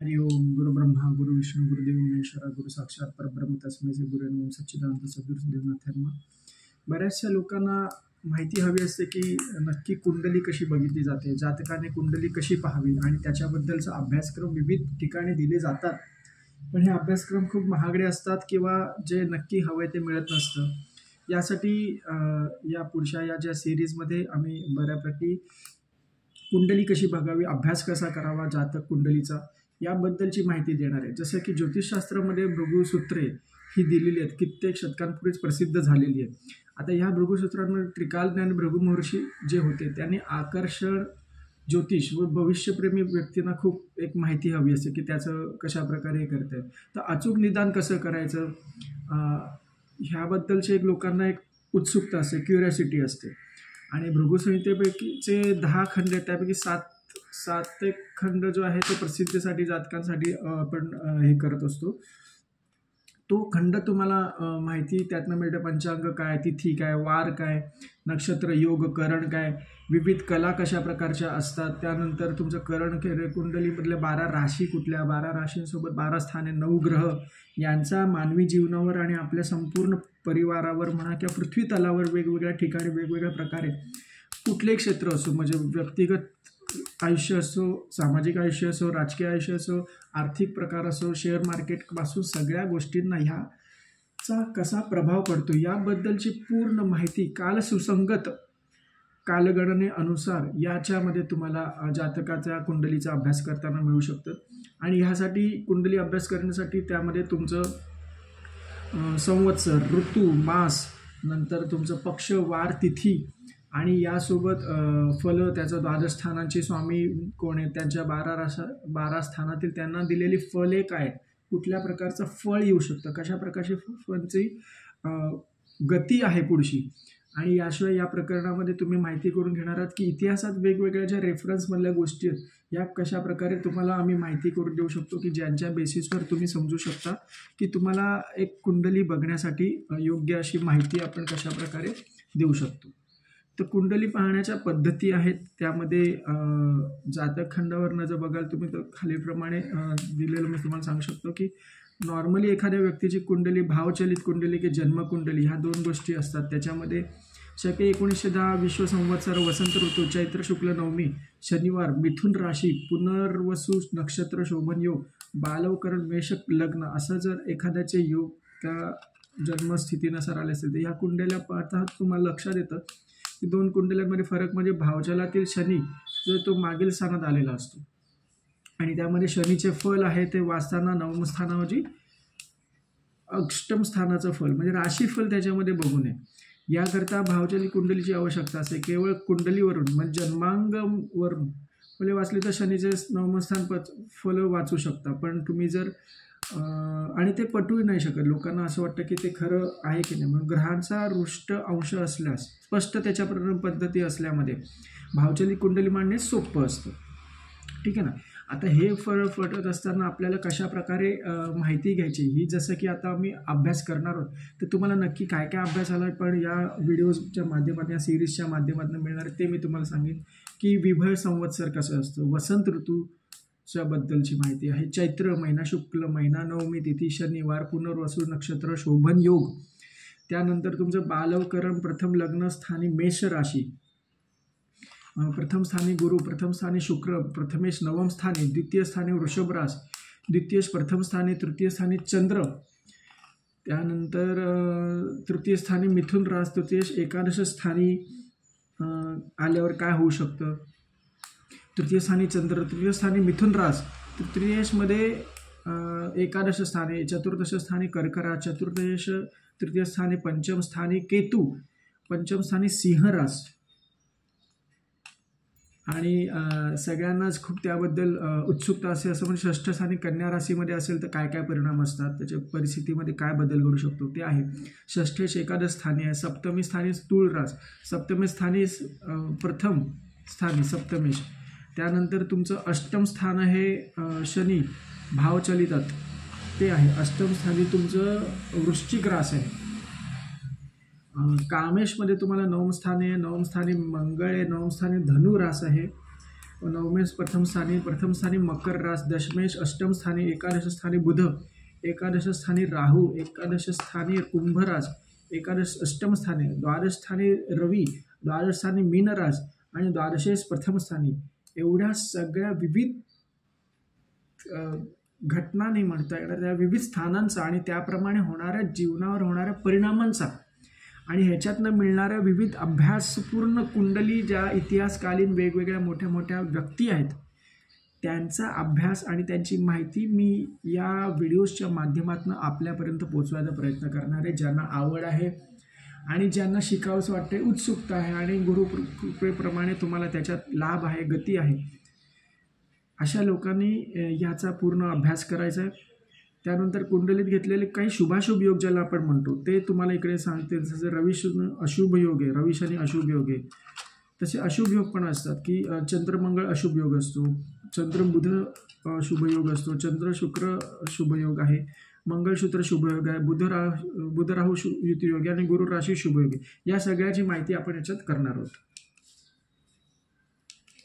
हरि ओम गुरु ब्रह्मा गुरु विष्णू गुरुदेव महेश्वरा गुरु साक्षात परब्रह्म तस्मै श्री गुरु ओम सच्चिदानंद सद्गुरु देवनाथ धर्म. बऱ्याचशा लोकांना माहिती हवी असते की नक्की कुंडली कशी बघितली जाते, जातकाने कुंडली कशी पाहावी आणि त्याच्याबद्दलचा अभ्यासक्रम विविध ठिकाणी दिले जातात. पण हे अभ्यासक्रम खूप महागडे असतात किंवा जे नक्की हवंय ते मिळत नसतं. यासाठी या पुढच्या या ज्या सिरीजमध्ये आम्ही बऱ्यापैकी कुंडली कशी बघावी, अभ्यास कसा करावा जातक कुंडलीचा याबद्दलची माहिती देणार आहे. जसं की ज्योतिषशास्त्रामध्ये भृगुसूत्रे ही दिलेली आहेत, कित्येक शतकांपूर्वीच प्रसिद्ध झालेली आहे. आता ह्या भृगुसूत्रांमध्ये त्रिकालज्ञान भृगु महर्षी जे होते त्यांनी आकर्षण ज्योतिष व भविष्यप्रेमी व्यक्तींना खूप एक माहिती हवी असते की त्याचं कशा प्रकारे हे करता येईल, तर अचूक निदान कसं करायचं ह्याबद्दलचे एक लोकांना एक उत्सुकता असते, क्युरियोसिटी असते. आणि भृगुसंहितेपैकीचे 10 खंड आहेत, त्यापैकी सात एक खंड जो आहे तो प्रसिद्धीसाठी जातकांसाठी आपण हे करत असतो. तो खंड तुम्हाला माहिती त्यातनं मिळतं. पंचांग काय, तिथी काय, वार काय, नक्षत्र योग, करण काय, विविध कला कशा प्रकारच्या असतात, त्यानंतर तुमचं करण कुंडलीमधल्या 12 राशी कुठल्या, 12 राशींसोबत 12 स्थाने, 9 ग्रह यांचा मानवी जीवनावर आणि आपल्या संपूर्ण परिवारावर म्हणा किंवा पृथ्वी तलावर वेगवेगळ्या ठिकाणी वेगवेगळ्या प्रकारे कुठलेही क्षेत्र असो, म्हणजे व्यक्तिगत आयुष्य असो, सामाजिक आयुष्य असो, राजकीय आयुष्य असो, आर्थिक प्रकार असो, शेअर मार्केटपासून सगळ्या गोष्टींना ह्याचा कसा प्रभाव पडतो याबद्दलची पूर्ण माहिती कालसुसंगत कालगणनेनुसार याच्यामध्ये तुम्हाला जातकाच्या कुंडलीचा अभ्यास करताना मिळू शकतं. आणि ह्यासाठी कुंडली अभ्यास करण्यासाठी त्यामध्ये तुमचं संवत्सर, ऋतू, मास, नंतर तुमचं पक्ष, वार, तिथी आणि यासोबत फल, त्याचं द्वादश स्वामी कोण आहे, त्यांच्या 12 स्थानातील त्यांना दिलेली फळे काय, कुठल्या प्रकारचं फळ येऊ शकतं, कशा प्रकारची फळांची गती आहे पुढची. आणि याशिवाय या प्रकरणामध्ये तुम्ही माहिती करून घेणार आहात की इतिहासात वेगवेगळ्या ज्या रेफरन्समधल्या गोष्टी आहेत या कशा प्रकारे तुम्हाला आम्ही माहिती करून देऊ शकतो की ज्यांच्या बेसिसवर तुम्ही समजू शकता की तुम्हाला एक कुंडली बघण्यासाठी योग्य अशी माहिती आपण कशा प्रकारे देऊ शकतो. तर कुंडली पाहण्याच्या पद्धती आहेत, त्यामध्ये जातक खंडावरनं जर बघाल तुम्ही तर खालीलप्रमाणे दिलेलं मी तुम्हाला सांगू शकतो की नॉर्मली एखाद्या व्यक्तीची कुंडली, भावचलित कुंडली की जन्मकुंडली ह्या 2 गोष्टी असतात. त्याच्यामध्ये शके 1910 विश्व संवत्सर, वसंत ऋतू, चैत्र शुक्ल नवमी, शनिवार, मिथुन राशी, पुनर्वसू नक्षत्र, शोभन योग, बालवकरण, मेष लग्न असं जर एखाद्याचे योग त्या जन्मस्थितीनुसार आले असेल तर ह्या कुंडल्या पाहता तुम्हाला लक्षात येतं की 2 कुंडल्यांमध्ये फरक म्हणजे भावचलातील शनी जो तो मागील स्थानात आलेला असतो आणि त्यामध्ये शनीचे फल आहे ते वाचताना 9 स्थानाऐवजी अष्टम स्थानाचं फल म्हणजे राशीफल त्याच्यामध्ये बघू नये. याकरता भावचलित कुंडलीची आवश्यकता असते. केवळ कुंडलीवरून म्हणजे जन्मांगवरून फले वाचली तर शनीचे 9 स्थान फल वाचू शकता, पण तुम्ही जर आणि ते पटवू नाही शकत. लोकांना असं वाटतं की ते खरं आहे की नाही. म्हणून ग्रहांचा रुष्ट अंश असल्यास, स्पष्ट त्याच्याप्रमाणे पद्धती असल्यामध्ये भावचलित कुंडली मांडणे सोपं असतं. ठीक आहे ना. आता हे फटत असताना आपल्याला कशा प्रकारे माहिती घ्यायची ही, जसं की आता आम्ही अभ्यास करणार आहोत तर तुम्हाला नक्की काय काय अभ्यास आला पण या व्हिडिओच्या माध्यमातून, या सिरीजच्या माध्यमातून मिळणार ते मी तुम्हाला सांगेन. की विभळ संवत्सर कसं असतं, वसंत ऋतूच्या बद्दलची माहिती आहे, चैत्र महिना, शुक्ल महिना, नवमी तिथी, शनिवार, पुनर्वसू नक्षत्र, शोभन योग, त्यानंतर तुमचं बालवकरण, प्रथम लग्न स्थानी मेष राशी, प्रथम स्थानी गुरु, प्रथम स्थानी शुक्र, प्रथमेश 9व स्थानी, द्वितीय स्थानी वृषभ रास, द्वितीयेश प्रथम स्थानी, तृतीय स्थानी चंद्र, त्यानंतर तृतीय स्थानी मिथुन रास, तृतीयेश एकादश स्थानी आल्यावर काय होऊ शकतं, तृतीय स्थानी चंद्र, तृतीय स्थानी मिथुन रास, तृतीयेशमध्ये एकादश स्थानी, चतुर्दश स्थानी कर्क रास, चतुर्दश तृतीय स्थानी, पंचम स्थानी केतू, पंचम स्थानी सिंह रास. आणि सगळ्यांनाच खूप त्याबद्दल उत्सुकता असे, असं म्हणजे षष्ठ स्थानी कन्या राशीमध्ये असेल तर काय काय परिणाम असतात, त्याच्या परिस्थितीमध्ये काय बदल घडू शकतो ते आहे. षष्ठेश एकादश स्थानी आहे, सप्तमी स्थानी तूळ रास, सप्तमी स्थानी प्रथम स्थानी सप्तमेश, त्यानंतर तुमचं अष्टम स्थान आहे शनी भावचलितात ते आहे, अष्टम स्थानी तुमचं वृश्चिक रास आहे. कामेशमध्ये तुम्हाला 9 स्थानी मंगळ आहे, 9 स्थानी धनु रास आहे, नवमेश प्रथम स्थानी मकर रास, दशमेश अष्टम स्थानी, एकादश स्थानी बुध, एकादश स्थानी राहू, एकादश स्थानी कुंभ रास, एकादश अष्टम स्थानी, द्वादश स्थानी रवी, द्वादश स्थानी मीन रास आणि द्वादशेश प्रथम स्थानी. एवढ्या सगळ्या विविध घटना नाही म्हणता येणार, त्या विविध स्थानांचा आणि त्याप्रमाणे होणाऱ्या जीवनावर होणाऱ्या परिणामांचा आणि ह्याच्यातनं मिळणाऱ्या विविध अभ्यासपूर्ण कुंडली, ज्या इतिहासकालीन वेगवेगळ्या मोठ्या मोठ्या व्यक्ती आहेत त्यांचा अभ्यास आणि त्यांची माहिती मी या व्हिडिओजच्या माध्यमातून आपल्यापर्यंत पोचवायचा प्रयत्न करणार आहे. ज्यांना आवड आहे आणि ज्यांना शिकावंसं वाटते, उत्सुकता आहे आणि गुरुकृपेप्रमाणे तुम्हाला त्याच्यात लाभ आहे, गती आहे, अशा लोकांनी ह्याचा पूर्ण अभ्यास करायचा आहे. त्यानंतर कुंडलीत घेतलेले काही शुभाशुभ योग ज्याला आपण म्हणतो ते तुम्हाला इकडे सांगते. जसं रवी अशुभ योग आहे, रवी शनी अशुभ योग आहे, तसे अशुभ योग पण असतात की चंद्रमंगळ अशुभ योग असतो, चंद्र बुध शुभ योग असतो, चंद्र शुक्र शुभ योग आहे, मंगळसूत्र शुभ योग आहे, बुध राहू युती योग आहे आणि गुरु राशी शुभ योग आहे. या सगळ्याची माहिती आपण याच्यात करणार आहोत.